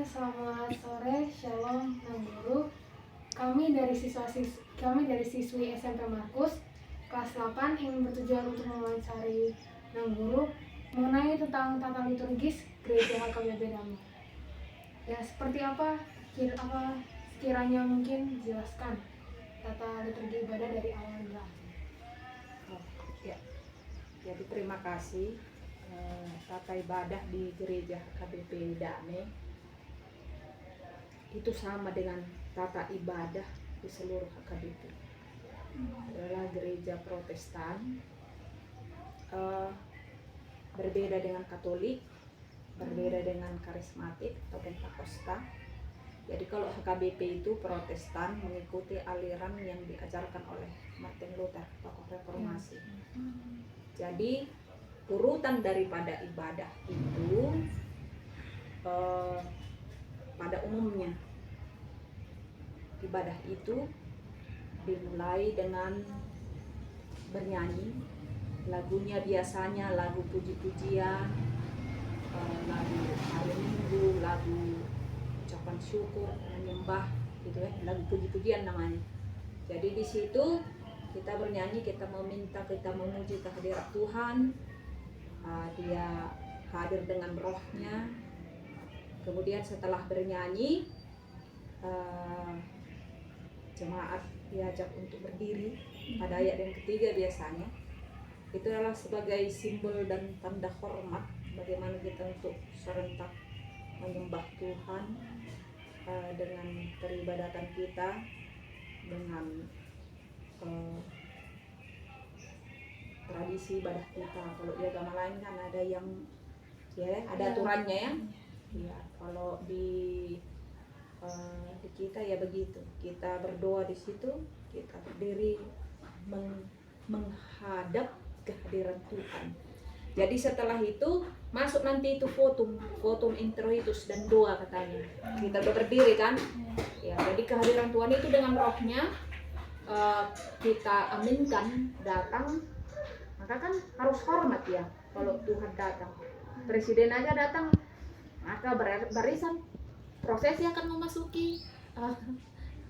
selamat sore, Shalom, Nang Guru. Kami dari siswi SMP Markus kelas 8 ingin bertujuan untuk mewawancari Nang Guru mengenai tentang tata liturgis Gereja HKBP Damai. Ya, seperti apa sekiranya mungkin jelaskan tata liturgi ibadah dari awal hingga akhir. Ya, jadi terima kasih. Tata ibadah di Gereja HKBP Damai itu sama dengan tata ibadah di seluruh HKBP. Adalah gereja Protestan, berbeda dengan Katolik, berbeda dengan Karismatik atau Pentakosta. Jadi kalau HKBP itu Protestan mengikuti aliran yang diajarkan oleh Martin Luther, tokoh reformasi. Jadi urutan daripada ibadah itu pada umumnya ibadah itu dimulai dengan bernyanyi. Lagunya biasanya lagu puji-pujian, lagu hari Minggu, lagu ucapan syukur, menyembah, gitu ya, lagu puji-pujian namanya. Jadi di situ kita bernyanyi, kita meminta, kita memuji kehadirat Tuhan. Dia hadir dengan rohnya. Kemudian setelah bernyanyi, jemaat diajak untuk berdiri pada ayat yang ketiga biasanya. Itu adalah sebagai simbol dan tanda hormat bagaimana kita untuk serentak menyembah Tuhan dengan peribadatan kita, dengan tradisi ibadah kita. Kalau di agama lain kan ada yang ada aturannya ya. Ya, kalau di kita ya begitu. Kita berdoa di situ, kita berdiri menghadap kehadiran Tuhan. Jadi setelah itu masuk nanti itu votum introitus dan doa katanya. Kita berdiri kan? Ya, jadi kehadiran Tuhan itu dengan rohnya kita aminkan datang. Maka kan harus hormat ya kalau Tuhan datang. Presiden aja datang, maka barisan prosesi akan memasuki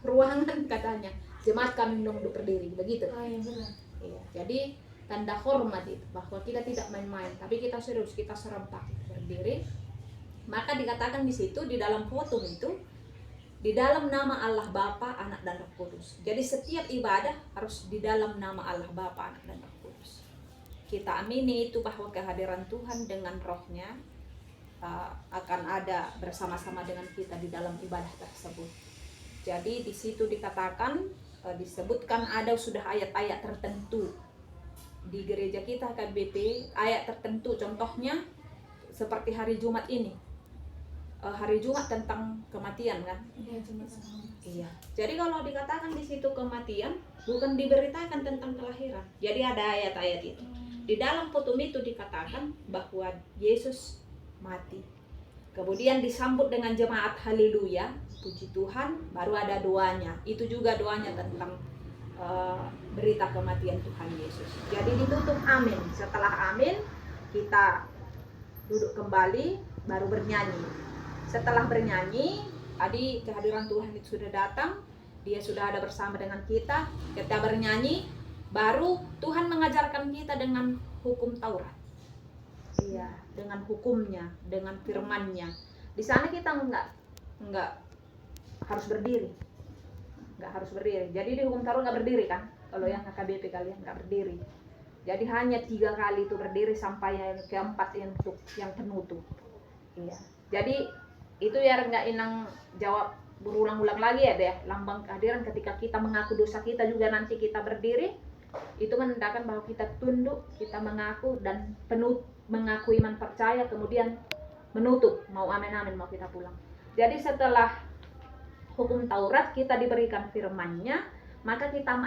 ruangan katanya. Jemaat kami untuk berdiri, begitu. Iya, benar. Iya, jadi tanda hormat itu bahwa kita tidak main-main, tapi kita serius, kita serempak berdiri. Maka dikatakan di situ di dalam votum itu di dalam nama Allah Bapa, Anak dan Roh Kudus. Jadi setiap ibadah harus di dalam nama Allah Bapa, Anak dan Roh Kudus. Kita amini itu bahwa kehadiran Tuhan dengan rohnya akan ada bersama-sama dengan kita di dalam ibadah tersebut. Jadi di situ dikatakan, disebutkan ada sudah ayat-ayat tertentu di gereja kita HKBP, ayat tertentu, contohnya seperti hari Jumat ini. Hari Jumat tentang kematian kan? Iya. Jadi kalau dikatakan di situ kematian, bukan diberitakan tentang kelahiran. Jadi ada ayat-ayat itu. Di dalam votum itu dikatakan bahwa Yesus mati. Kemudian disambut dengan jemaat haleluya, puji Tuhan, baru ada doanya. Itu juga doanya tentang berita kematian Tuhan Yesus. Jadi ditutup amin. Setelah amin, kita duduk kembali, baru bernyanyi. Setelah bernyanyi, tadi kehadiran Tuhan itu sudah datang, dia sudah ada bersama dengan kita. Kita bernyanyi, baru Tuhan mengajarkan kita dengan hukum Taurat. Iya, dengan hukumnya, dengan firman-Nya. Di sana kita enggak harus berdiri. Enggak harus berdiri. Jadi di hukum Taurat enggak berdiri kan? Kalau yang HKBP kalian enggak berdiri. Jadi hanya 3 kali itu berdiri sampai yang keempat yang penutup. Iya. Jadi itu ya enggak inang jawab berulang-ulang lagi ya deh. Lambang kehadiran ketika kita mengaku dosa kita juga nanti kita berdiri. Itu menandakan bahwa kita tunduk, kita mengaku dan mengaku iman percaya, kemudian menutup, mau amin-amin, mau kita pulang. Jadi setelah hukum Taurat kita diberikan firman-Nya, maka kita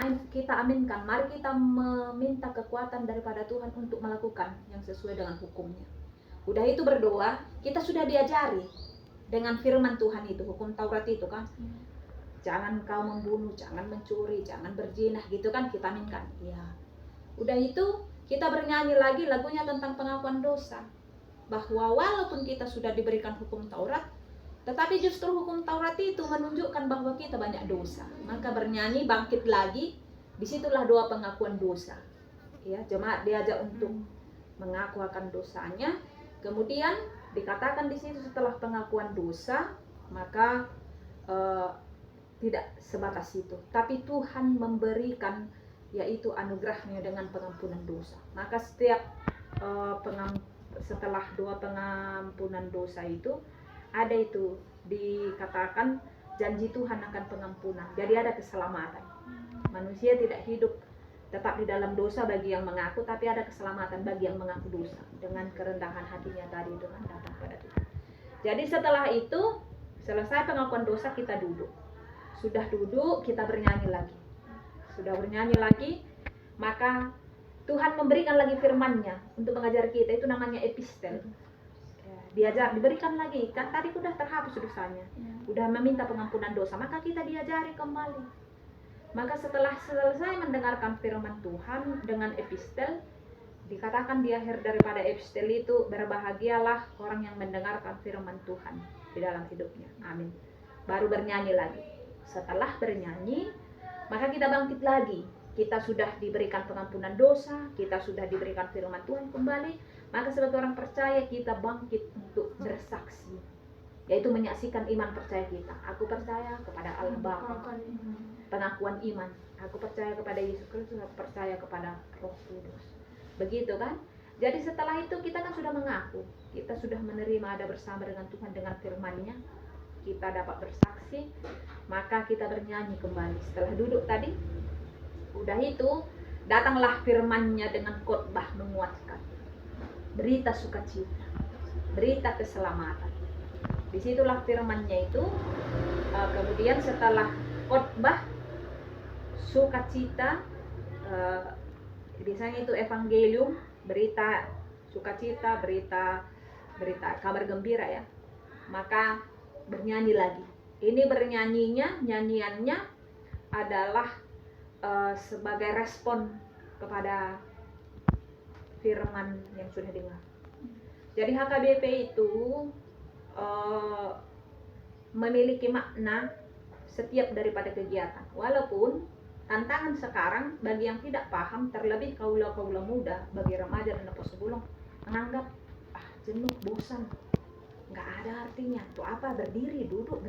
aminkan. Mari kita meminta kekuatan daripada Tuhan untuk melakukan yang sesuai dengan hukumnya. Udah itu berdoa, kita sudah diajari dengan firman Tuhan itu, hukum Taurat itu kan. Jangan kau membunuh, jangan mencuri, jangan berzina, gitu kan kita aminkan. Ya. Udah itu kita bernyanyi lagi lagunya tentang pengakuan dosa. Bahwa walaupun kita sudah diberikan hukum Taurat, Tetapi justru hukum Taurat itu menunjukkan bahwa kita banyak dosa. Maka bernyanyi bangkit lagi, disitulah doa pengakuan dosa. Ya, jemaat diajak untuk mengaku akan dosanya. Kemudian dikatakan di situ setelah pengakuan dosa, maka tidak sebatas itu, tapi Tuhan memberikan yaitu anugerahnya dengan pengampunan dosa. Maka setiap setelah doa pengampunan dosa itu ada itu dikatakan janji Tuhan akan pengampunan. Jadi ada keselamatan. Manusia tidak hidup tetap di dalam dosa bagi yang mengaku, tapi ada keselamatan bagi yang mengaku dosa dengan kerendahan hatinya tadi dengan datang pada Tuhan. Jadi setelah itu selesai pengakuan dosa, kita duduk. Sudah duduk, kita bernyanyi lagi. Sudah bernyanyi lagi, maka Tuhan memberikan lagi firman-Nya untuk mengajar kita. Itu namanya epistel. Diajar, diberikan lagi. Kan tadi sudah terhapus dosanya. Sudah meminta pengampunan dosa, maka kita diajari kembali. Maka setelah selesai mendengarkan firman Tuhan dengan epistel, dikatakan di akhir daripada epistel itu, berbahagialah orang yang mendengarkan firman Tuhan di dalam hidupnya. Amin. Baru bernyanyi lagi. Setelah bernyanyi, maka kita bangkit lagi. Kita sudah diberikan pengampunan dosa, kita sudah diberikan firman Tuhan kembali. Maka sebagai orang percaya kita bangkit untuk bersaksi, yaitu menyaksikan iman percaya kita. Aku percaya kepada Allah Bapa. Pengakuan iman. Aku percaya kepada Yesus Kristus, aku percaya kepada Roh Kudus. Begitu kan? Jadi setelah itu kita kan sudah mengaku, kita sudah menerima ada bersama dengan Tuhan dengan firman-Nya, kita dapat bersaksi, maka kita bernyanyi kembali. Setelah duduk tadi, udah itu, datanglah firman-Nya dengan khotbah menguatkan. Berita sukacita, berita keselamatan. Disitulah firman-Nya itu, kemudian setelah khotbah sukacita, biasanya itu evangelium, berita sukacita, berita kabar gembira ya. Maka bernyanyi lagi. Ini nyanyiannya adalah sebagai respon kepada firman yang sudah dengar. Jadi HKBP itu memiliki makna setiap daripada kegiatan. Walaupun tantangan sekarang bagi yang tidak paham, terlebih kaula-kaula muda, bagi remaja dan apa sebelum, menganggap jenuh, bosan, nggak ada artinya. Itu apa? Berdiri, duduk,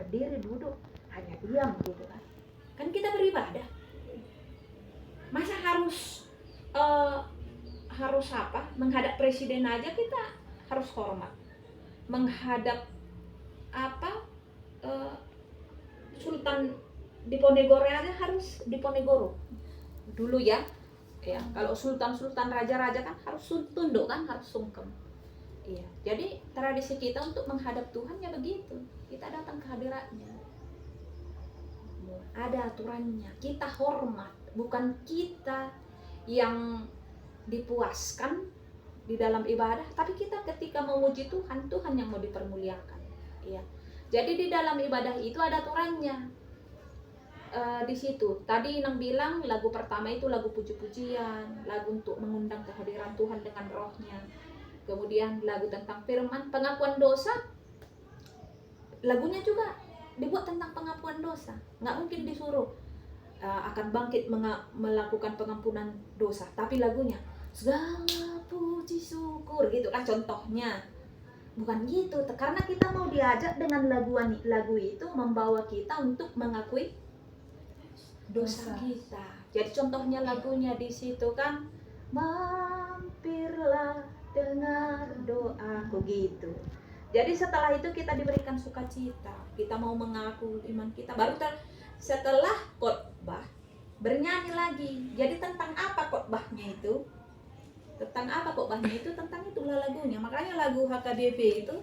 hanya diam gitu kan. Kan kita beribadah. Masa harus apa? Menghadap presiden aja kita harus hormat. Menghadap Sultan Diponegoro aja harus Diponegoro dulu ya. Kalau sultan raja-raja kan harus tunduk kan, harus sungkem. Iya. Jadi tradisi kita untuk menghadap Tuhan ya begitu. Kita datang ke hadiratnya. Ada aturannya. Kita hormat, bukan kita yang dipuaskan di dalam ibadah, tapi kita ketika memuji Tuhan, Tuhan yang mau dipermuliakan. Iya. Jadi di dalam ibadah itu ada aturannya. Di situ tadi Inang bilang lagu pertama itu lagu puji-pujian, lagu untuk mengundang kehadiran Tuhan dengan rohnya. Kemudian lagu tentang firman, pengakuan dosa, lagunya juga dibuat tentang pengakuan dosa. Nggak mungkin disuruh akan bangkit melakukan pengampunan dosa, tapi lagunya segala puji syukur gitu kan contohnya. Bukan gitu, karena kita mau diajak dengan lagu itu membawa kita untuk mengakui dosa kita. Jadi contohnya lagunya di situ kan, mampirlah dengar doaku gitu. Jadi setelah itu kita diberikan sukacita, kita mau mengaku iman kita. Baru setelah khotbah bernyanyi lagi. Jadi tentang apa khotbahnya itu? Tentang itulah lagunya. Makanya lagu HKBP itu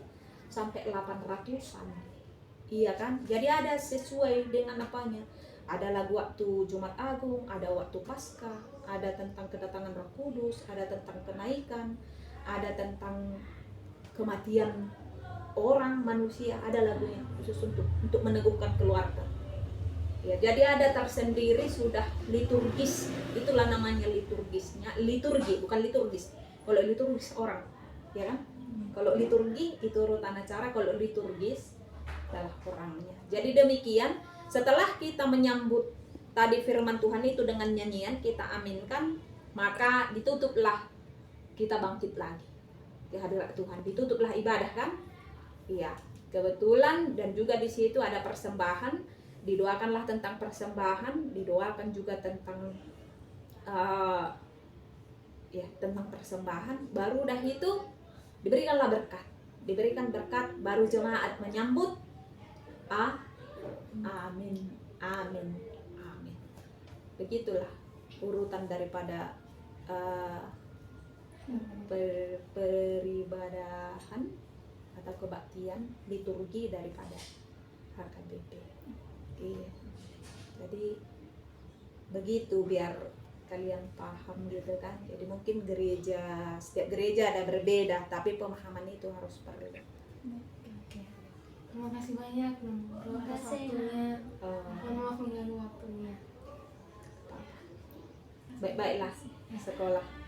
sampai 800-an. Iya kan? Jadi ada sesuai dengan apanya. Ada lagu waktu Jumat Agung, ada waktu Paskah, ada tentang kedatangan Roh Kudus, ada tentang kenaikan, ada tentang kematian orang, manusia, ada lagunya khusus untuk meneguhkan keluarga. Ya, jadi ada tersendiri sudah liturgis, itulah namanya liturgisnya, liturgi bukan liturgis. Kalau liturgis orang, ya kan? Kalau liturgi itu urutan acara, kalau liturgis adalah kurangnya. Jadi demikian, setelah kita menyambut tadi firman Tuhan itu dengan nyanyian, kita aminkan, maka ditutuplah, kita bangkit lagi di hadirat Tuhan, ditutuplah ibadah kan? Iya, kebetulan, dan juga di situ ada persembahan, didoakanlah tentang persembahan, didoakan juga tentang tentang persembahan, baru dah itu diberikanlah berkat, diberikan berkat, baru jemaat menyambut. Amin, amin, amin. Begitulah urutan daripada peribadahan atau kebaktian liturgi daripada HKBP. Iya. Jadi begitu biar kalian paham gitu kan. Jadi mungkin setiap gereja ada berbeda, tapi pemahaman itu harus perlu. Oke. Terima kasih banyak atas waktunya. Mohon maaf mengganggu waktunya. Baik-baiklah sekolah.